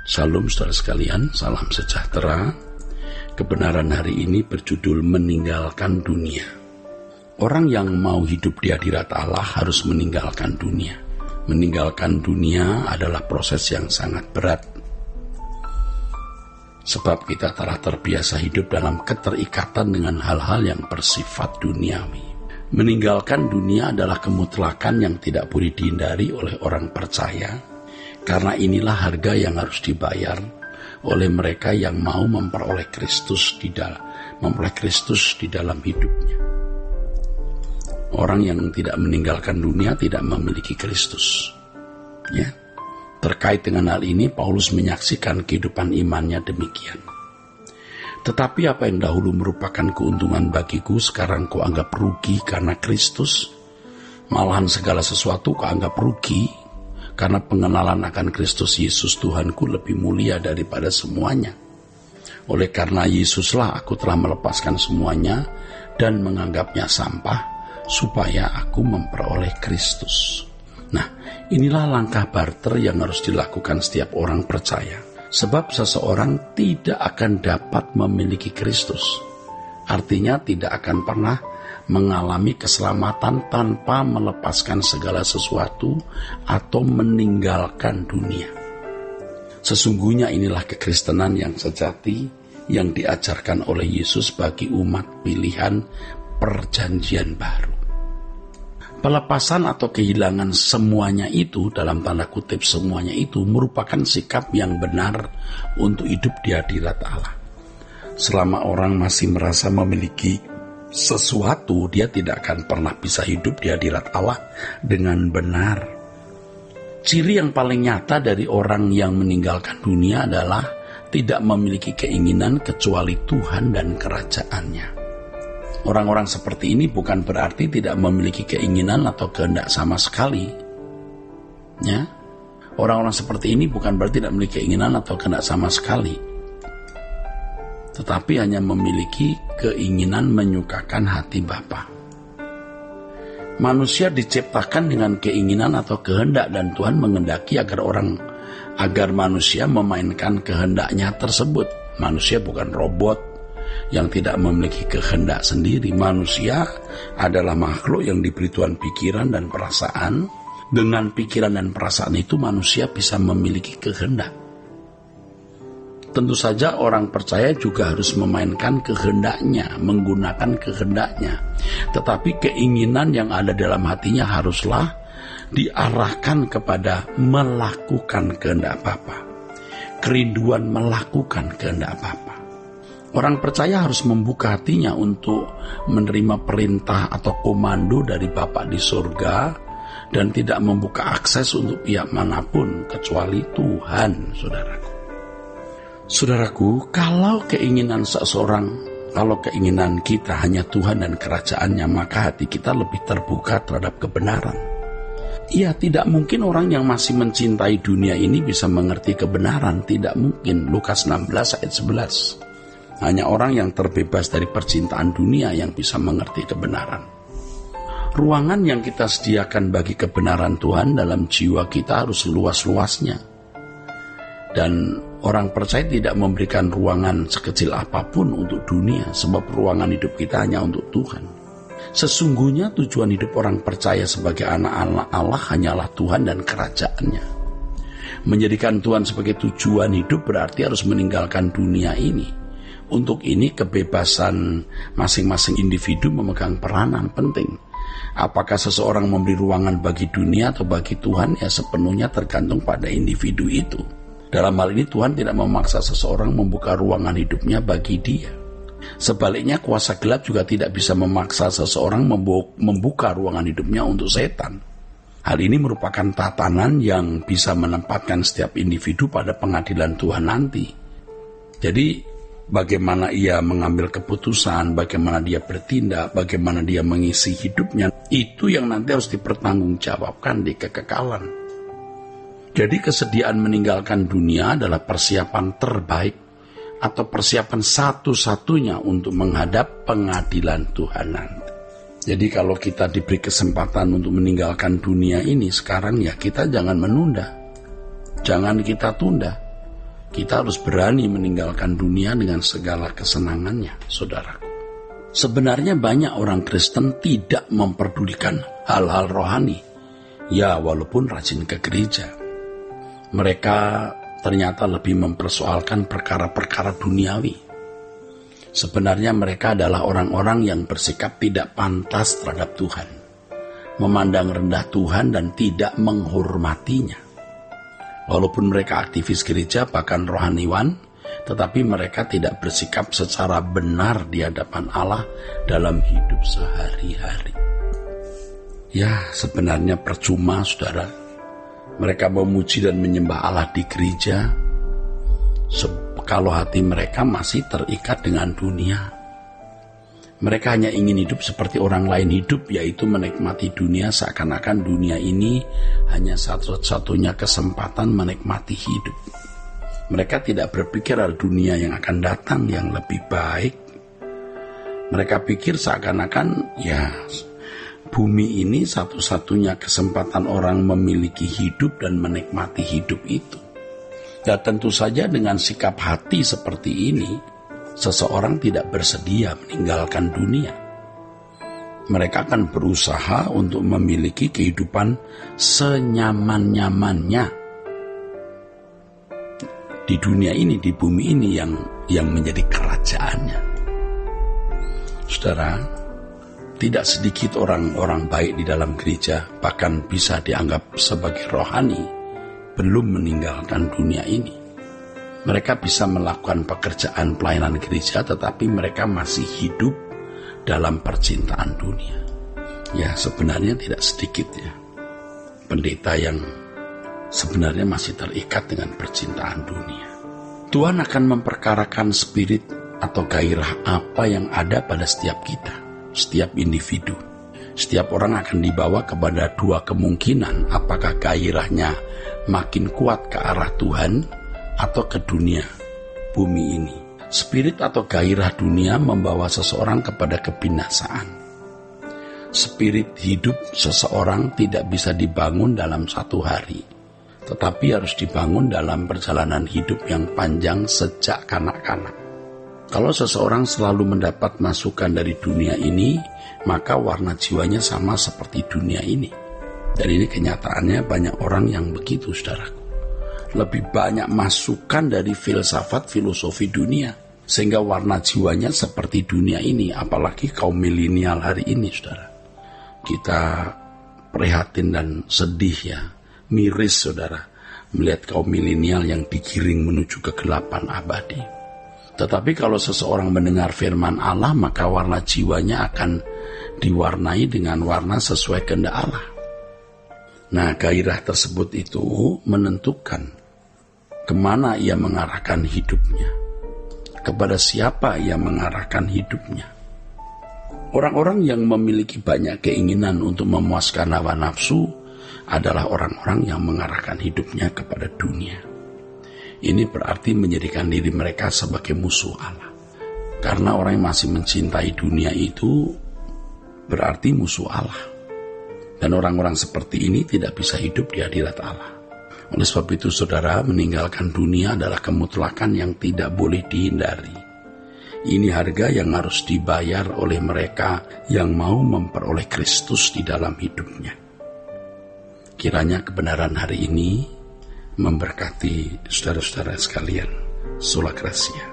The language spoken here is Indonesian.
Salam saudara sekalian, salam sejahtera. Kebenaran hari ini berjudul meninggalkan dunia. Orang yang mau hidup di hadirat Allah harus meninggalkan dunia. Meninggalkan dunia adalah proses yang sangat berat. Sebab kita telah terbiasa hidup dalam keterikatan dengan hal-hal yang bersifat duniawi. Meninggalkan dunia adalah kemutlakan yang tidak boleh dihindari oleh orang percaya. Karena inilah harga yang harus dibayar oleh mereka yang mau memperoleh Kristus di dalam hidupnya. Orang yang tidak meninggalkan dunia tidak memiliki Kristus. Ya. Terkait dengan hal ini, Paulus menyaksikan kehidupan imannya demikian. Tetapi apa yang dahulu merupakan keuntungan bagiku, sekarang kau anggap rugi karena Kristus. Malahan segala sesuatu kau anggap rugi, karena pengenalan akan Kristus Yesus Tuhanku lebih mulia daripada semuanya. Oleh karena Yesuslah aku telah melepaskan semuanya dan menganggapnya sampah, supaya aku memperoleh Kristus. Nah, inilah langkah barter yang harus dilakukan setiap orang percaya. Sebab seseorang tidak akan dapat memiliki Kristus. Artinya tidak akan pernah mengalami keselamatan tanpa melepaskan segala sesuatu atau meninggalkan dunia. Sesungguhnya inilah kekristenan yang sejati yang diajarkan oleh Yesus bagi umat pilihan perjanjian baru. Pelepasan atau kehilangan semuanya itu, dalam tanda kutip semuanya itu, merupakan sikap yang benar untuk hidup di hadirat Allah. Selama orang masih merasa memiliki sesuatu, dia tidak akan pernah bisa hidup di hadirat Allah dengan benar. Ciri yang paling nyata dari orang yang meninggalkan dunia adalah tidak memiliki keinginan kecuali Tuhan dan kerajaannya. Orang-orang seperti ini bukan berarti tidak memiliki keinginan atau kehendak sama sekali. Ya, orang-orang seperti ini bukan berarti tidak memiliki keinginan atau kehendak sama sekali. Tetapi hanya memiliki keinginan menyukakan hati Bapa. Manusia diciptakan dengan keinginan atau kehendak, dan Tuhan menghendaki agar manusia memainkan kehendaknya tersebut. Manusia bukan robot yang tidak memiliki kehendak sendiri. Manusia adalah makhluk yang diberi Tuhan pikiran dan perasaan. Dengan pikiran dan perasaan itu manusia bisa memiliki kehendak. Tentu saja orang percaya juga harus memainkan kehendaknya, menggunakan kehendaknya. Tetapi keinginan yang ada dalam hatinya haruslah diarahkan kepada melakukan kehendak Bapa. Kerinduan melakukan kehendak Bapa. Orang percaya harus membuka hatinya untuk menerima perintah atau komando dari Bapa di surga dan tidak membuka akses untuk pihak manapun kecuali Tuhan, saudaraku. Saudaraku, kalau keinginan kita hanya Tuhan dan kerajaannya, maka hati kita lebih terbuka terhadap kebenaran. Iya, tidak mungkin orang yang masih mencintai dunia ini bisa mengerti kebenaran. Tidak mungkin. Lukas 16 ayat 11. Hanya orang yang terbebas dari percintaan dunia yang bisa mengerti kebenaran. Ruangan yang kita sediakan bagi kebenaran Tuhan dalam jiwa kita harus luas-luasnya. Dan orang percaya tidak memberikan ruangan sekecil apapun untuk dunia, sebab ruangan hidup kita hanya untuk Tuhan. Sesungguhnya tujuan hidup orang percaya sebagai anak-anak Allah hanyalah Tuhan dan kerajaannya. Menjadikan Tuhan sebagai tujuan hidup berarti harus meninggalkan dunia ini. Untuk ini kebebasan masing-masing individu memegang peranan penting. Apakah seseorang memberi ruangan bagi dunia atau bagi Tuhan, ya sepenuhnya tergantung pada individu itu. Dalam hal ini Tuhan tidak memaksa seseorang membuka ruangan hidupnya bagi dia. Sebaliknya kuasa gelap juga tidak bisa memaksa seseorang membuka ruangan hidupnya untuk setan. Hal ini merupakan tatanan yang bisa menempatkan setiap individu pada pengadilan Tuhan nanti. Jadi bagaimana ia mengambil keputusan, bagaimana dia bertindak, bagaimana dia mengisi hidupnya, itu yang nanti harus dipertanggungjawabkan di kekekalan. Jadi kesediaan meninggalkan dunia adalah persiapan terbaik atau persiapan satu-satunya untuk menghadap pengadilan Tuhan nanti. Jadi kalau kita diberi kesempatan untuk meninggalkan dunia ini sekarang, ya kita jangan menunda. Jangan kita tunda. Kita harus berani meninggalkan dunia dengan segala kesenangannya, saudaraku. Sebenarnya banyak orang Kristen tidak memperdulikan hal-hal rohani. Ya, walaupun rajin ke gereja. Mereka ternyata lebih mempersoalkan perkara-perkara duniawi. Sebenarnya mereka adalah orang-orang yang bersikap tidak pantas terhadap Tuhan, memandang rendah Tuhan dan tidak menghormatinya. Walaupun mereka aktivis gereja bahkan rohaniwan, tetapi mereka tidak bersikap secara benar di hadapan Allah dalam hidup sehari-hari. Ya, sebenarnya percuma, saudara. Mereka memuji dan menyembah Allah di gereja kalau hati mereka masih terikat dengan dunia. Mereka hanya ingin hidup seperti orang lain hidup, yaitu menikmati dunia seakan-akan dunia ini hanya satu-satunya kesempatan menikmati hidup. Mereka tidak berpikir ada dunia yang akan datang yang lebih baik. Mereka pikir seakan-akan bumi ini satu-satunya kesempatan orang memiliki hidup dan menikmati hidup itu. Dan tentu saja dengan sikap hati seperti ini, seseorang tidak bersedia meninggalkan dunia. Mereka akan berusaha untuk memiliki kehidupan senyaman-nyamannya di dunia ini, di bumi ini yang menjadi kerajaannya. Saudara, tidak sedikit orang-orang baik di dalam gereja, bahkan bisa dianggap sebagai rohani, belum meninggalkan dunia ini. Mereka bisa melakukan pekerjaan pelayanan gereja, tetapi mereka masih hidup dalam percintaan dunia. Ya, sebenarnya tidak sedikit pendeta yang sebenarnya masih terikat dengan percintaan dunia. Tuhan akan memperkarakan spirit atau gairah apa yang ada pada setiap kita, setiap individu. Setiap orang akan dibawa kepada dua kemungkinan, apakah gairahnya makin kuat ke arah Tuhan atau ke dunia bumi ini. Spirit atau gairah dunia membawa seseorang kepada kebinasaan. Spirit hidup seseorang tidak bisa dibangun dalam satu hari, tetapi harus dibangun dalam perjalanan hidup yang panjang sejak kanak-kanak. Kalau seseorang selalu mendapat masukan dari dunia ini, maka warna jiwanya sama seperti dunia ini. Dan ini kenyataannya banyak orang yang begitu, saudaraku. Lebih banyak masukan dari filsafat filosofi dunia, sehingga warna jiwanya seperti dunia ini. Apalagi kaum milenial hari ini, saudara. Kita prihatin dan sedih miris, saudara, melihat kaum milenial yang digiring menuju kegelapan abadi. Tetapi kalau seseorang mendengar firman Allah, maka warna jiwanya akan diwarnai dengan warna sesuai kehendak Allah. Nah, gairah tersebut itu menentukan kemana ia mengarahkan hidupnya, kepada siapa ia mengarahkan hidupnya. Orang-orang yang memiliki banyak keinginan untuk memuaskan hawa nafsu adalah orang-orang yang mengarahkan hidupnya kepada dunia. Ini berarti menjadikan diri mereka sebagai musuh Allah. Karena orang yang masih mencintai dunia itu berarti musuh Allah. Dan orang-orang seperti ini tidak bisa hidup di hadirat Allah. Oleh sebab itu, saudara, meninggalkan dunia adalah kemutlakan yang tidak boleh dihindari. Ini harga yang harus dibayar oleh mereka yang mau memperoleh Kristus di dalam hidupnya. Kiranya kebenaran hari ini memberkati saudara-saudara sekalian. Sola Gracia.